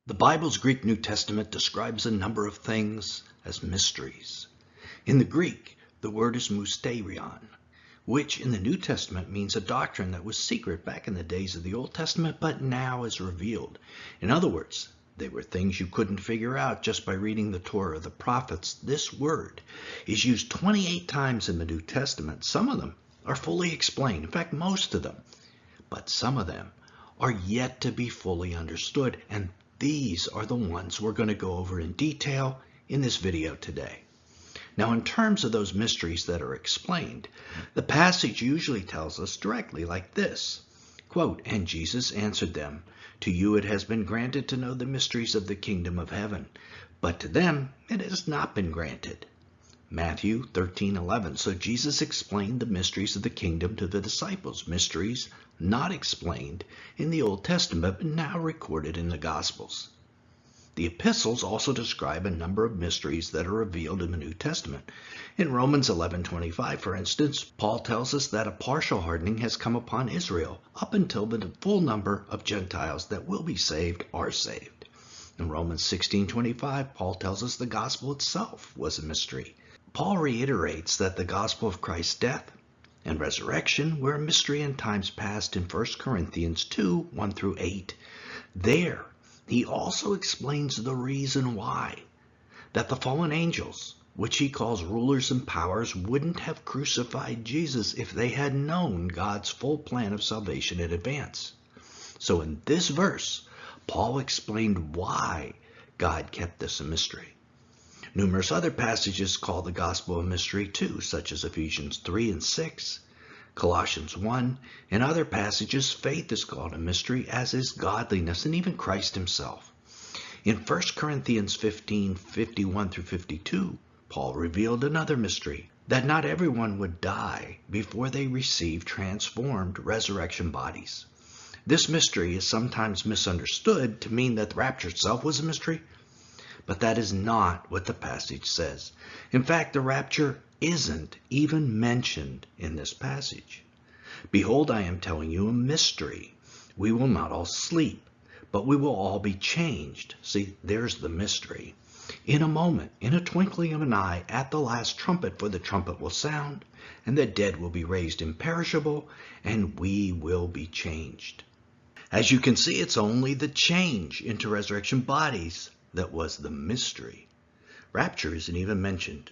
The Bible's Greek New Testament describes a number of things as mysteries. In the Greek, the word is mysterion, which in the New Testament means a doctrine that was secret back in the days of the Old Testament, but now is revealed. In other words, they were things you couldn't figure out just by reading the Torah or the prophets. This word is used 28 times in the New Testament. Some of them are fully explained, in fact, most of them. But some of them are yet to be fully understood, and these are the ones we're going to go over in detail in this video today. Now, in terms of those mysteries that are explained, the passage usually tells us directly like this, quote, "And Jesus answered them, 'To you it has been granted to know the mysteries of the kingdom of heaven, but to them it has not been granted.'" Matthew 13:11. So Jesus explained the mysteries of the kingdom to the disciples, mysteries not explained in the Old Testament, but now recorded in the Gospels. The epistles also describe a number of mysteries that are revealed in the New Testament. In Romans 11:25, for instance, Paul tells us that a partial hardening has come upon Israel up until the full number of Gentiles that will be saved are saved. In Romans 16:25, Paul tells us the gospel itself was a mystery. Paul reiterates that the gospel of Christ's death and resurrection were a mystery in times past in 1 Corinthians 2:1-8. There, he also explains the reason why, that the fallen angels, which he calls rulers and powers, wouldn't have crucified Jesus if they had known God's full plan of salvation in advance. So in this verse, Paul explained why God kept this a mystery. Numerous other passages call the gospel a mystery too, such as Ephesians 3:6, Colossians 1. In other passages, faith is called a mystery, as is godliness, and even Christ himself. In 1 Corinthians 15:51-52, Paul revealed another mystery, that not everyone would die before they receive transformed resurrection bodies. This mystery is sometimes misunderstood to mean that the rapture itself was a mystery, but that is not what the passage says. In fact, the rapture isn't even mentioned in this passage. "Behold, I am telling you a mystery. We will not all sleep, but we will all be changed." See, there's the mystery. "In a moment, in a twinkling of an eye, at the last trumpet, for the trumpet will sound, and the dead will be raised imperishable, and we will be changed." As you can see, it's only the change into resurrection bodies that was the mystery. Rapture isn't even mentioned.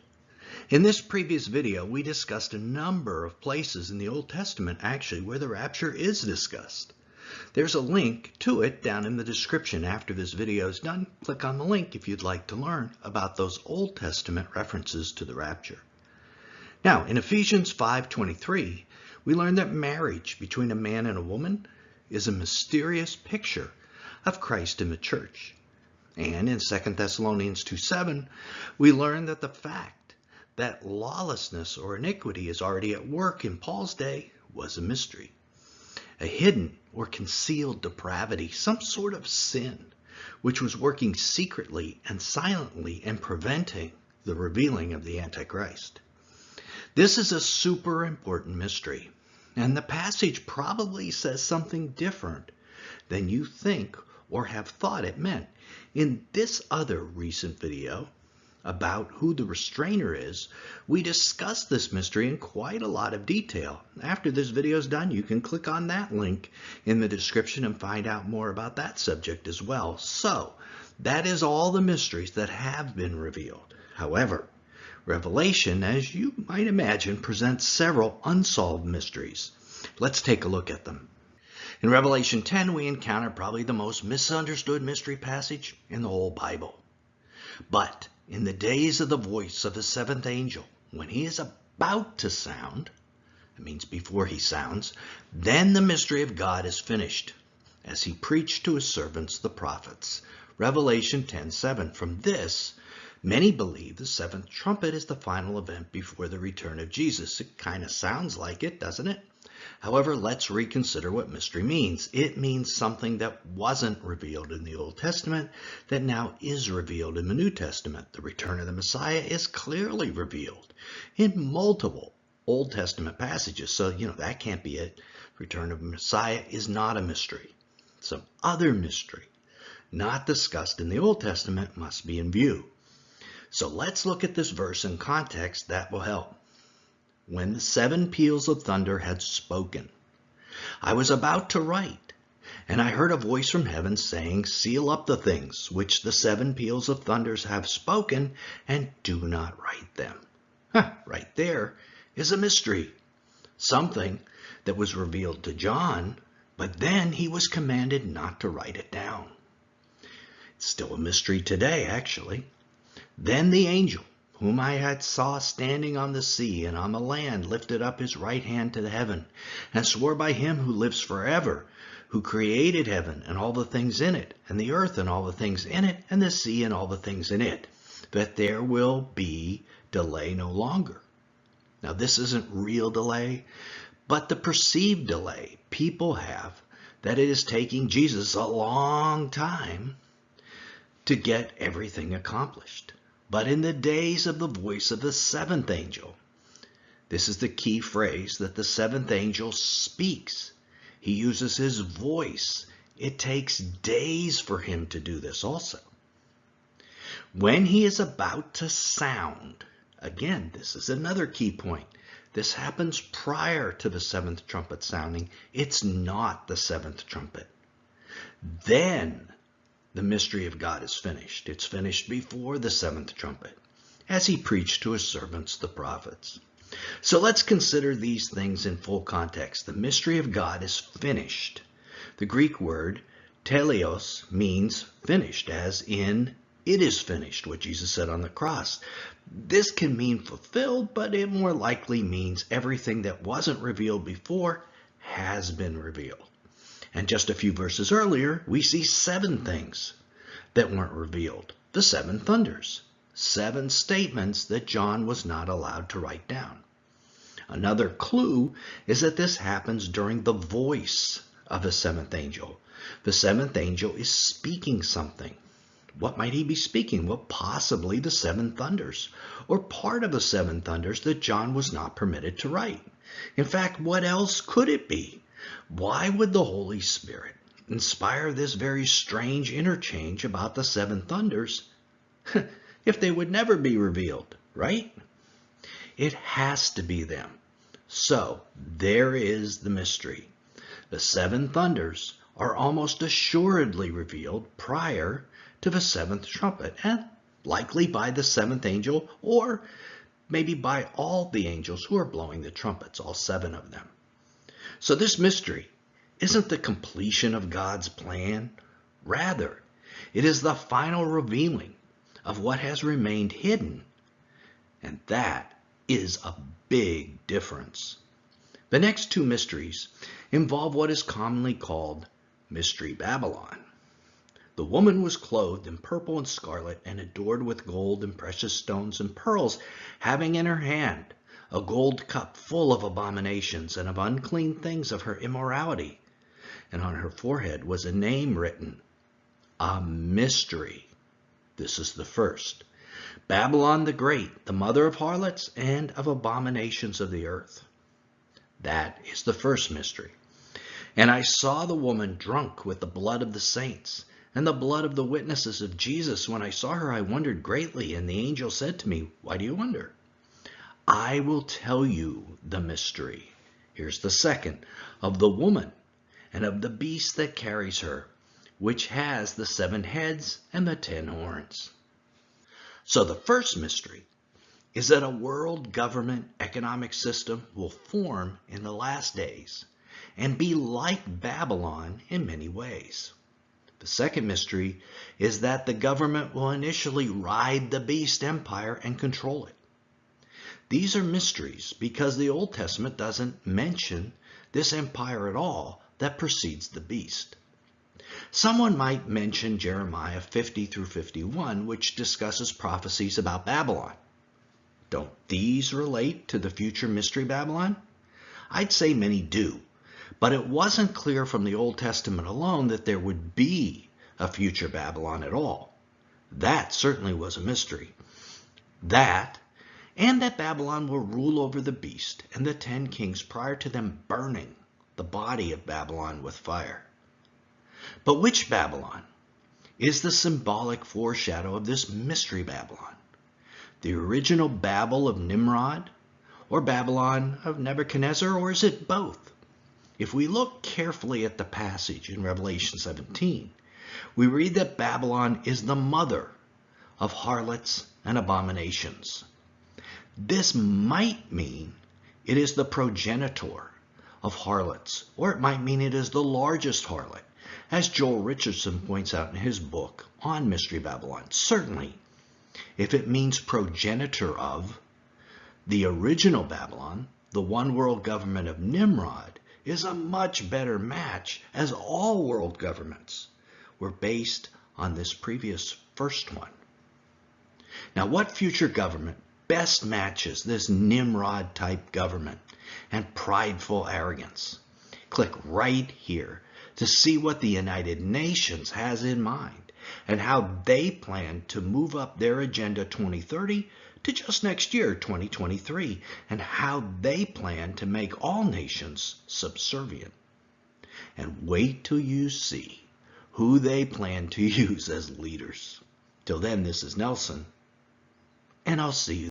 In this previous video, we discussed a number of places in the Old Testament actually where the rapture is discussed. There's a link to it down in the description after this video is done. Click on the link if you'd like to learn about those Old Testament references to the rapture. Now, in Ephesians 5:23, we learn that marriage between a man and a woman is a mysterious picture of Christ in the church. And in 2 Thessalonians 2:7, we learn that the fact that lawlessness or iniquity is already at work in Paul's day was a mystery. A hidden or concealed depravity, some sort of sin, which was working secretly and silently and preventing the revealing of the Antichrist. This is a super important mystery, and the passage probably says something different than you think or have thought it meant. In this other recent video about who the restrainer is, we discussed this mystery in quite a lot of detail. After this video is done, you can click on that link in the description and find out more about that subject as well. So, that is all the mysteries that have been revealed. However, Revelation, as you might imagine, presents several unsolved mysteries. Let's take a look at them. In Revelation 10, we encounter probably the most misunderstood mystery passage in the whole Bible. "But in the days of the voice of the seventh angel, when he is about to sound," it means before he sounds, "then the mystery of God is finished, as he preached to his servants the prophets." Revelation 10:7. From this, many believe the seventh trumpet is the final event before the return of Jesus. It kind of sounds like it, doesn't it? However, let's reconsider what mystery means. It means something that wasn't revealed in the Old Testament that now is revealed in the New Testament. The return of the Messiah is clearly revealed in multiple Old Testament passages. So, that can't be it. Return of the Messiah is not a mystery. Some other mystery not discussed in the Old Testament must be in view. So let's look at this verse in context. That will help. When the 7 peals of thunder had spoken, I was about to write, and I heard a voice from heaven saying, seal up the things which the 7 peals of thunders have spoken, and do not write them. Right there is a mystery, something that was revealed to John, but then he was commanded not to write it down. It's still a mystery today, actually. Then the angel, whom I had saw standing on the sea and on the land, lifted up his right hand to the heaven, and swore by him who lives forever, who created heaven and all the things in it, and the earth and all the things in it, and the sea and all the things in it, that there will be delay no longer. Now this isn't real delay, but the perceived delay people have, that it is taking Jesus a long time to get everything accomplished. But in the days of the voice of the 7th angel, this is the key phrase that the 7th angel speaks. He uses his voice. It takes days for him to do this also. When he is about to sound, again, this is another key point. This happens prior to the 7th trumpet sounding. It's not the 7th trumpet. Then the mystery of God is finished. It's finished before the 7th trumpet, as he preached to his servants, the prophets. So let's consider these things in full context. The mystery of God is finished. The Greek word teleos means finished, as in it is finished, what Jesus said on the cross. This can mean fulfilled, but it more likely means everything that wasn't revealed before has been revealed. And just a few verses earlier, we see 7 things that weren't revealed. The 7 thunders. 7 statements that John was not allowed to write down. Another clue is that this happens during the voice of the 7th angel. The 7th angel is speaking something. What might he be speaking? Well, possibly the 7 thunders, or part of the 7 thunders that John was not permitted to write. In fact, what else could it be? Why would the Holy Spirit inspire this very strange interchange about the 7 thunders if they would never be revealed, right? It has to be them. So there is the mystery. The 7 thunders are almost assuredly revealed prior to the 7th trumpet, and likely by the 7th angel, or maybe by all the angels who are blowing the trumpets, all 7 of them. So this mystery isn't the completion of God's plan. Rather, it is the final revealing of what has remained hidden. And that is a big difference. The next 2 mysteries involve what is commonly called Mystery Babylon. The woman was clothed in purple and scarlet and adored with gold and precious stones and pearls, having in her hand a gold cup full of abominations and of unclean things of her immorality. And on her forehead was a name written, a mystery. This is the first. Babylon the Great, the mother of harlots and of abominations of the earth. That is the first mystery. And I saw the woman drunk with the blood of the saints and the blood of the witnesses of Jesus. When I saw her, I wondered greatly, and the angel said to me, why do you wonder? I will tell you the mystery. Here's the second, of the woman and of the beast that carries her, which has the 7 heads and the 10 horns. So the first mystery is that a world government economic system will form in the last days and be like Babylon in many ways. The second mystery is that the government will initially ride the beast empire and control it. These are mysteries because the Old Testament doesn't mention this empire at all that precedes the beast. Someone might mention Jeremiah 50 through 51, which discusses prophecies about Babylon. Don't these relate to the future mystery Babylon? I'd say many do, but it wasn't clear from the Old Testament alone that there would be a future Babylon at all. That certainly was a mystery. That, and that Babylon will rule over the beast and the 10 kings prior to them burning the body of Babylon with fire. But which Babylon? is the symbolic foreshadow of this mystery Babylon. The original Babel of Nimrod, or Babylon of Nebuchadnezzar, or is it both? If we look carefully at the passage in Revelation 17, we read that Babylon is the mother of harlots and abominations. This might mean it is the progenitor of harlots, or it might mean it is the largest harlot, as Joel Richardson points out in his book on Mystery Babylon. Certainly, if it means progenitor of, the original Babylon, the one world government of Nimrod, is a much better match, as all world governments were based on this previous first one. Now, what future government best matches this Nimrod-type government and prideful arrogance? Click right here to see what the United Nations has in mind and how they plan to move up their Agenda 2030 to just next year, 2023, and how they plan to make all nations subservient. And wait till you see who they plan to use as leaders. Till then, this is Nelson, and I'll see you